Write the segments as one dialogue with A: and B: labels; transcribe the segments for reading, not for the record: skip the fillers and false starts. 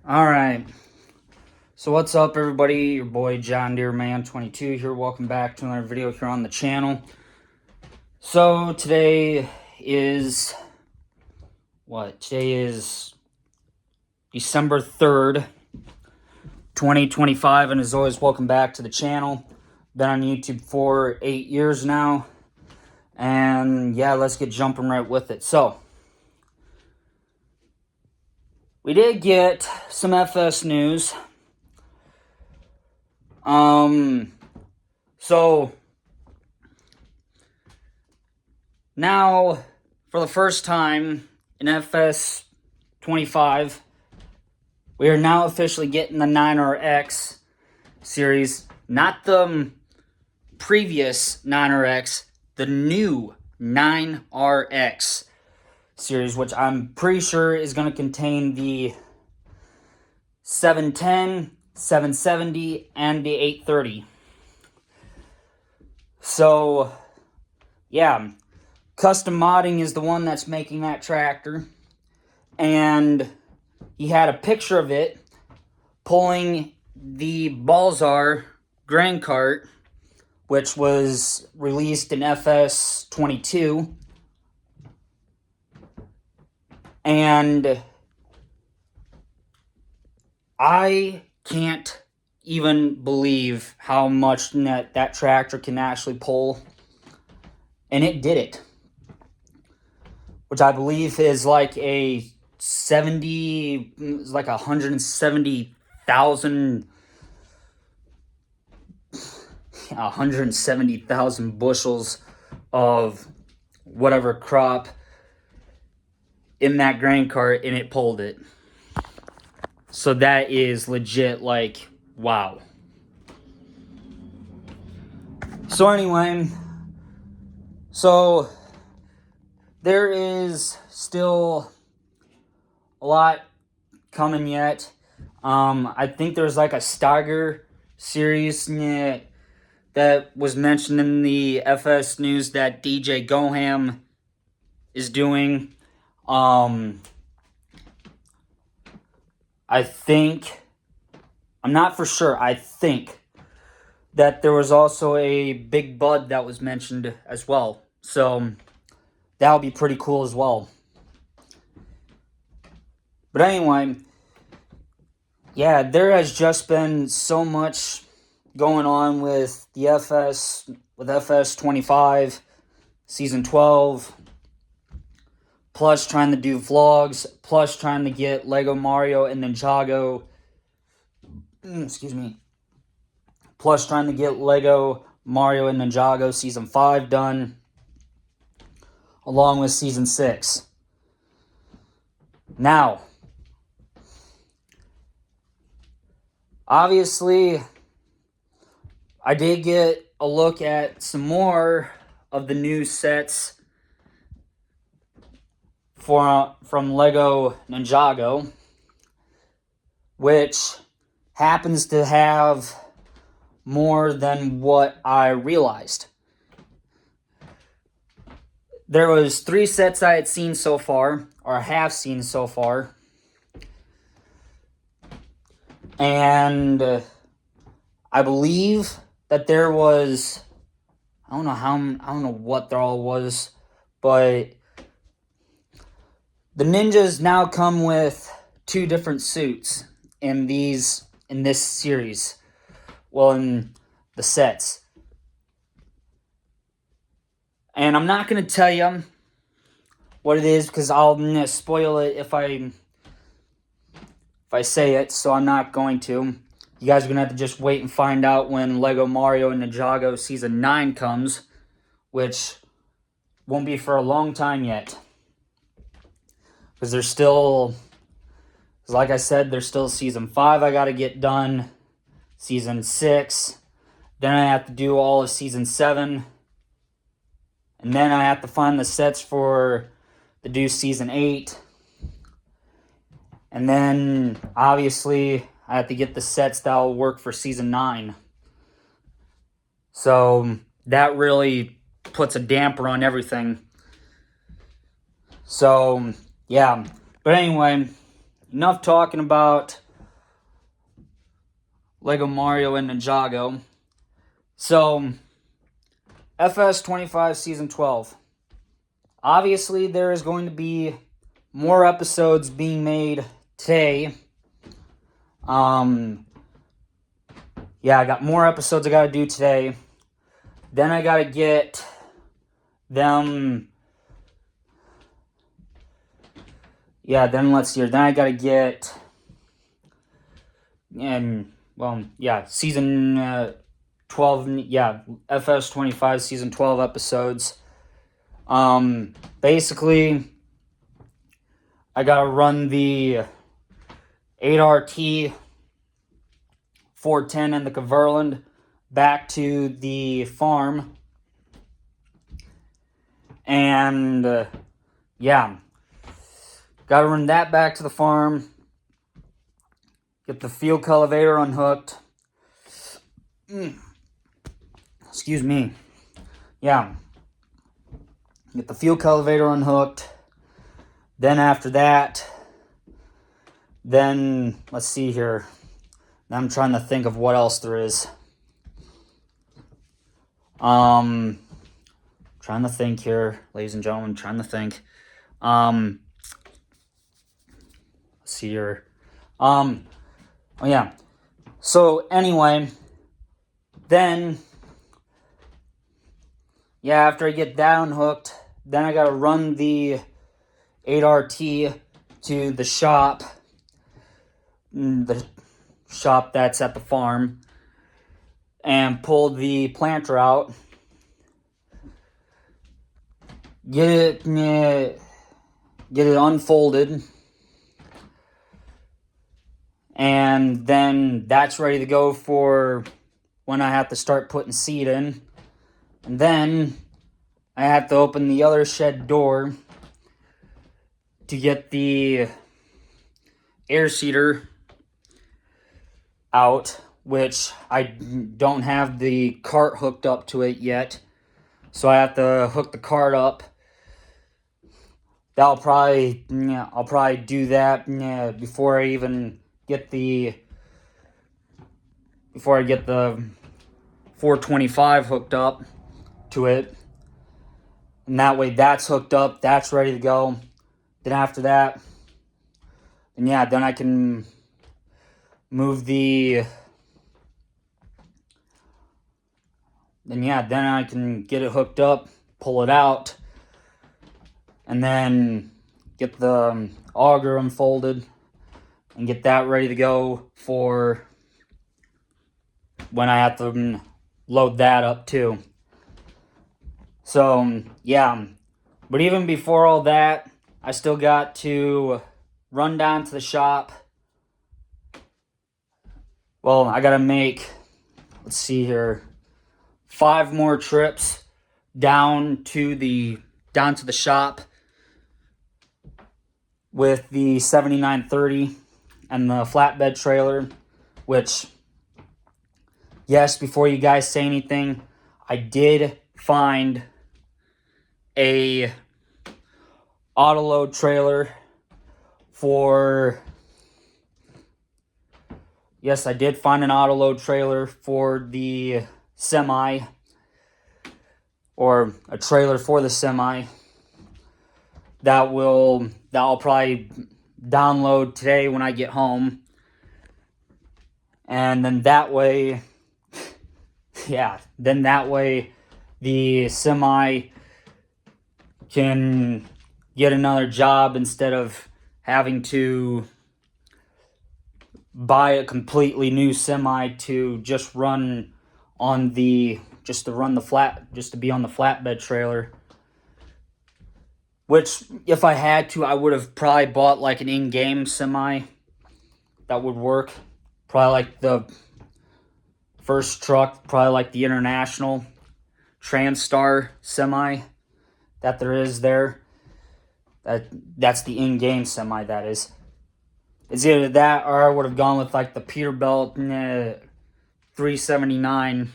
A: All right. So what's up, everybody? Your boy John Deere Man 22 here. Welcome back to another video here on the channel. So today is Today is December 3rd, 2025, and as always, welcome back to the channel. Been on YouTube for 8 years now, and yeah, let's get jumping right with it. So we did get some FS news. So now, for the first time in FS 25, we are now officially getting the 9RX series, not the previous 9RX, the new 9RX series, which I'm pretty sure is going to contain the 710, 770, and the 830. So, yeah, Custom Modding is the one that's making that tractor, and he had a picture of it pulling the Balzar grain cart, which was released in FS 22, and I can't even believe how much that tractor can actually pull, and it did it, which I believe is like a 170,000 bushels of whatever crop in that grain cart, and it pulled it. So that is legit, like, wow. So anyway, there is still a lot coming yet. I think there's like a Steiger series that was mentioned in the FS news that DJ Goham is doing. I think, I'm not for sure, I think that there was also a Big Bud that was mentioned as well. So that'll be pretty cool as well. But anyway, yeah, there has just been so much going on with the FS 25, Season 12, plus trying to do vlogs, plus trying to get Lego Mario and Ninjago, plus trying to get Lego Mario and Ninjago Season 5 done, along with Season 6. Now, obviously, I did get a look at some more of the new sets from Lego Ninjago, which happens to have more than what I realized. There was 3 sets I had seen so far, or have seen so far, and I believe that there was, I don't know what there all was, but the ninjas now come with 2 different suits in this series. Well, in the sets. And I'm not going to tell you what it is, because I'll spoil it if I say it, so I'm not going to. You guys are going to have to just wait and find out when Lego Mario and Ninjago Season 9 comes, which won't be for a long time yet. Because there's still, like I said, there's still Season 5 I got to get done, Season 6, then I have to do all of Season 7, and then I have to find the sets to do Season 8, and then, obviously, I have to get the sets that will work for Season 9. So, that really puts a damper on everything. So, yeah. But anyway, enough talking about Lego Mario and Ninjago. So, FS25 Season 12. Obviously, there is going to be more episodes being made today. Yeah, I got more episodes I got to do today. Then I got to get them... Yeah, then let's see here. Then I got to get... Season 12, FS25 Season 12 episodes. Basically, I got to run the 8RT 410 and the Kverland back to the farm. And, got to run that back to the farm. Get the fuel cultivator unhooked. Excuse me. Yeah. Get the fuel cultivator unhooked. Then after that, let's see here. Now I'm trying to think of what else there is. Trying to think here, ladies and gentlemen, trying to think. Let's see here. So anyway, then, after I get that unhooked, then I gotta run the 8RT to the shop. The shop that's at the farm, and pull the planter out, get it unfolded, and then that's ready to go for when I have to start putting seed in. And then I have to open the other shed door to get the air seeder out, which I don't have the cart hooked up to it yet, so I have to hook the cart up. I'll probably do that before I get the 425 hooked up to it, and that way that's hooked up, that's ready to go. Then after that, then I can move the... Then I can get it hooked up, pull it out, and then get the auger unfolded and get that ready to go for when I have to load that up too. So, but even before all that, I still got to run down to the shop. Well, I gotta make, let's see here, 5 more trips down to the shop with the 7930 and the flatbed trailer, which, yes, before you guys say anything, I did find a autoload trailer for... Yes, I did find an autoload trailer for the semi, or a trailer for the semi that I'll probably download today when I get home. And then that way, the semi can get another job instead of having to buy a completely new semi to just run on the, just to be on the flatbed trailer. Which, if I had to, I would have probably bought like an in-game semi that would work. Probably like the first truck, probably like the International Transtar semi that there is there. That's the in-game semi, that is. It's either that or I would have gone with like the Peterbilt 379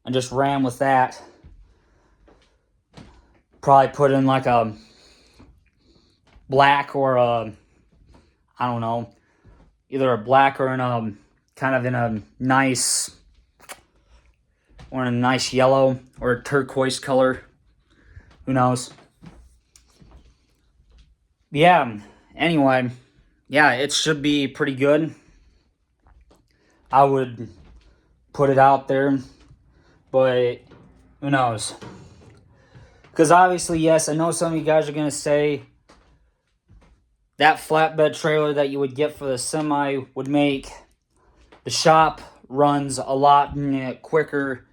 A: and just ran with that. Probably put in like a black or a, I don't know, either a black or kind of in a nice yellow or a turquoise color. Who knows? Yeah, anyway, yeah, it should be pretty good. I would put it out there, but who knows? Because obviously, yes, I know some of you guys are going to say that flatbed trailer that you would get for the semi would make the shop runs a lot quicker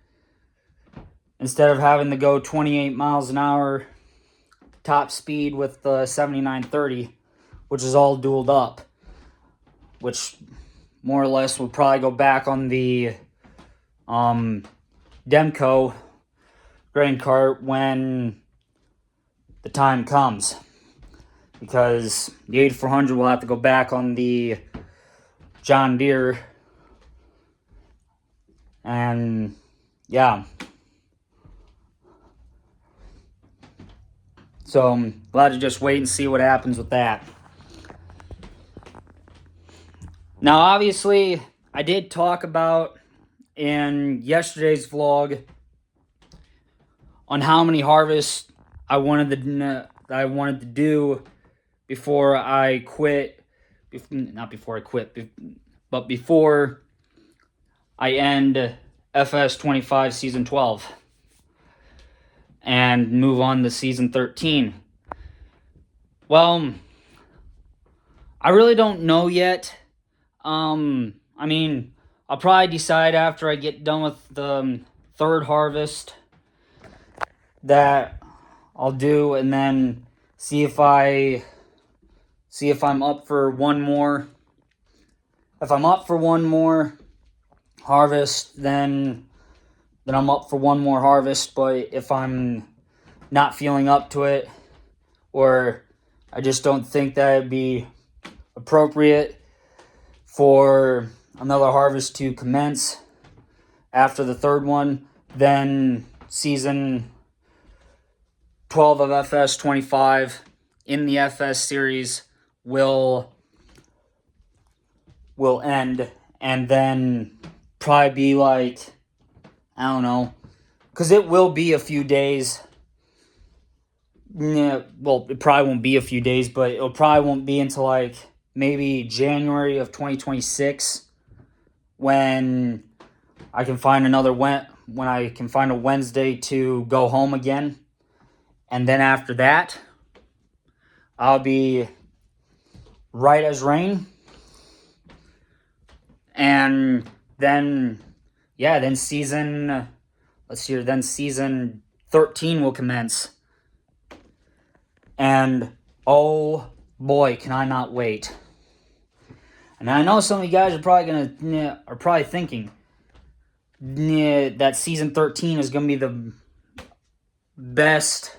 A: instead of having to go 28 miles an hour top speed with the 7930, which is all dualed up, which more or less would probably go back on the Demco grain cart when the time comes, because the 8400 will have to go back on the John Deere. And yeah, so we'll have to just wait and see what happens with that. Now, obviously, I did talk about in yesterday's vlog on how many harvests I wanted to do before I quit. Not before I quit, but before I end FS25 Season 12 and move on to Season 13. Well, I really don't know yet. I mean, I'll probably decide after I get done with the third harvest that I'll do, and then see if I'm up for one more. If I'm up for one more harvest, then I'm up for one more harvest. But if I'm not feeling up to it, or I just don't think that it'd be appropriate for another harvest to commence after the third one, then Season 12 of FS25 in the FS series will end, and then probably be like, I don't know, because it will be a few days. Yeah, well, it probably won't be a few days, but it probably won't be until like maybe January of 2026 when I can find a Wednesday to go home again. And then after that, I'll be right as rain. And then, yeah, then season 13 will commence. And oh boy, can I not wait. And I know some of you guys are probably thinking that Season 13 is going to be the best.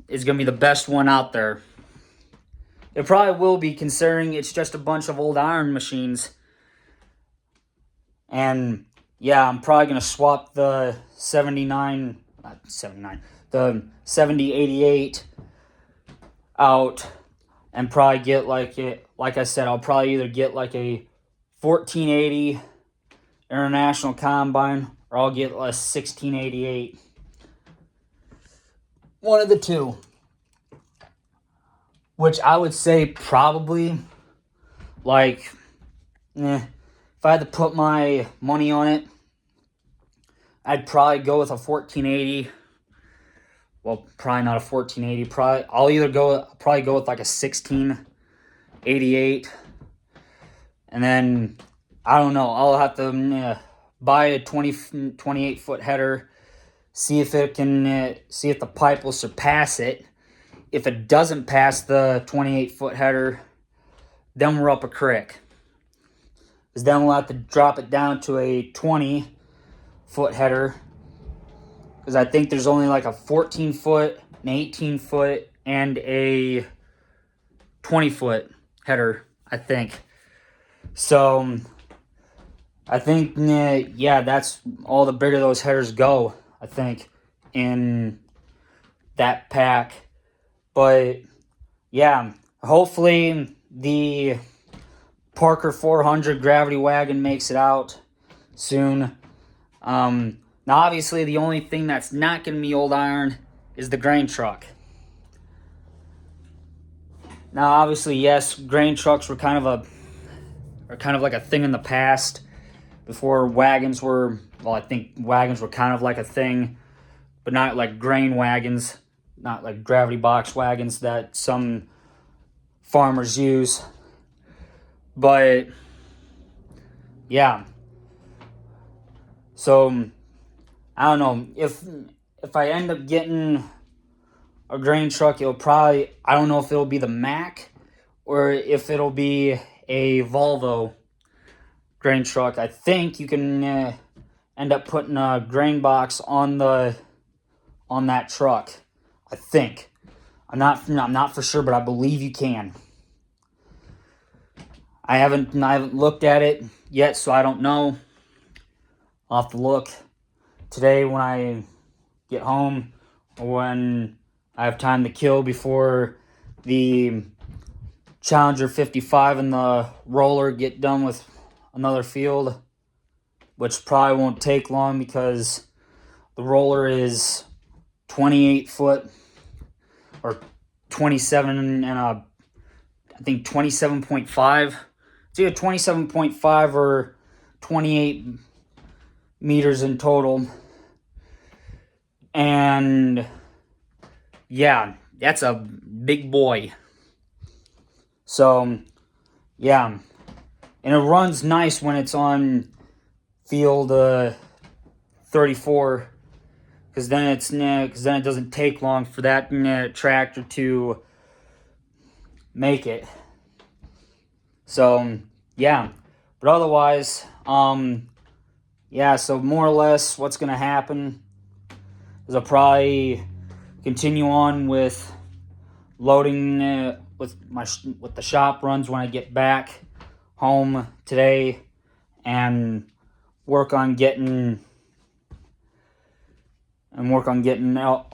A: Is going to be the best one out there. It probably will be, considering it's just a bunch of old iron machines. And yeah, I'm probably going to swap the 7088 out and probably get like I said, I'll probably either get like a 1480 International Combine, or I'll get a 1688. One of the two. Which I would say probably, if I had to put my money on it, I'd probably go with a 1480. Well, probably not a 1480. I'll probably go with like a 1688. And then, I don't know, I'll have to buy a 28-foot header, see if the pipe will surpass it. If it doesn't pass the 28-foot header, then we're up a creek. Because then we'll have to drop it down to a 20-foot header. Because I think there's only like a 14-foot, an 18-foot, and a 20-foot header, I think. So, I think, that's all the bigger those headers go, I think, in that pack. But, yeah, hopefully the Parker 400 gravity wagon makes it out soon. Now, obviously, the only thing that's not going to be old iron is the grain truck. Now, obviously, yes, grain trucks were kind of like a thing in the past before wagons were. Well, I think wagons were kind of like a thing, but not like grain wagons, not like gravity box wagons that some farmers use. But yeah, so I don't know if I end up getting a grain truck, it'll probably, I don't know if it'll be the Mack or if it'll be a Volvo grain truck. I think you can end up putting a grain box on that truck. I think. I'm not for sure, but I believe you can. I haven't looked at it yet, so I don't know. I'll have to look today when I get home, or when I have time to kill before the Challenger 55 and the roller get done with another field, which probably won't take long because the roller is 28 foot or 27 and I think 27.5. It's either 27.5 or 28 meters in total. And yeah, that's a big boy. So yeah, and it runs nice when it's on field 34, because then it doesn't take long for that tractor to make it. So yeah, but otherwise, yeah. So more or less, what's gonna happen is I'll probably continue on with loading with the shop runs when I get back home today, and work on getting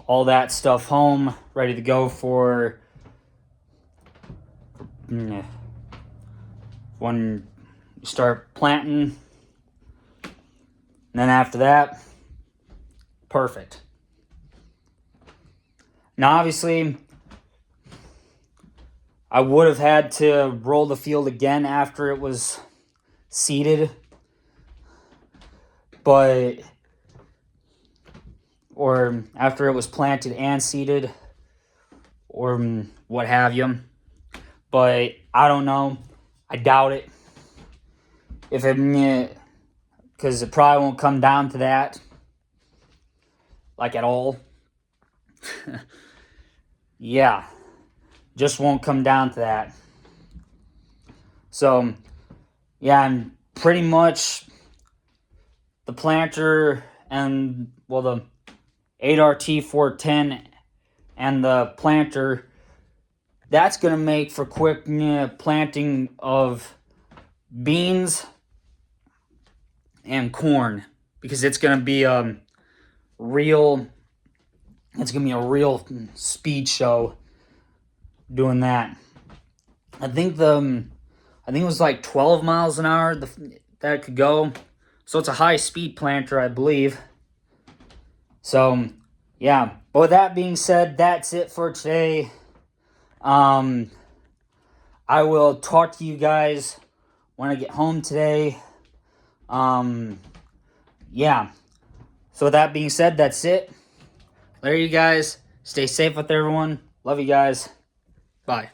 A: all that stuff home ready to go for when you start planting. And then after that, perfect. Now, obviously, I would have had to roll the field again after it was seeded, or after it was planted and seeded, or what have you. But I don't know. I doubt it. Because it probably won't come down to that, like, at all. Yeah, just won't come down to that. So, yeah, and pretty much the planter and, well, the 8RT 410 and the planter, that's going to make for quick planting of beans and corn, because it's going to be a real speed show doing that. I think it was like 12 miles an hour that it could go. So it's a high speed planter, I believe. So yeah, but with that being said, that's it for today. I will talk to you guys when I get home today. Yeah. So with that being said, that's it. Later, you guys. Stay safe with everyone. Love you guys. Bye.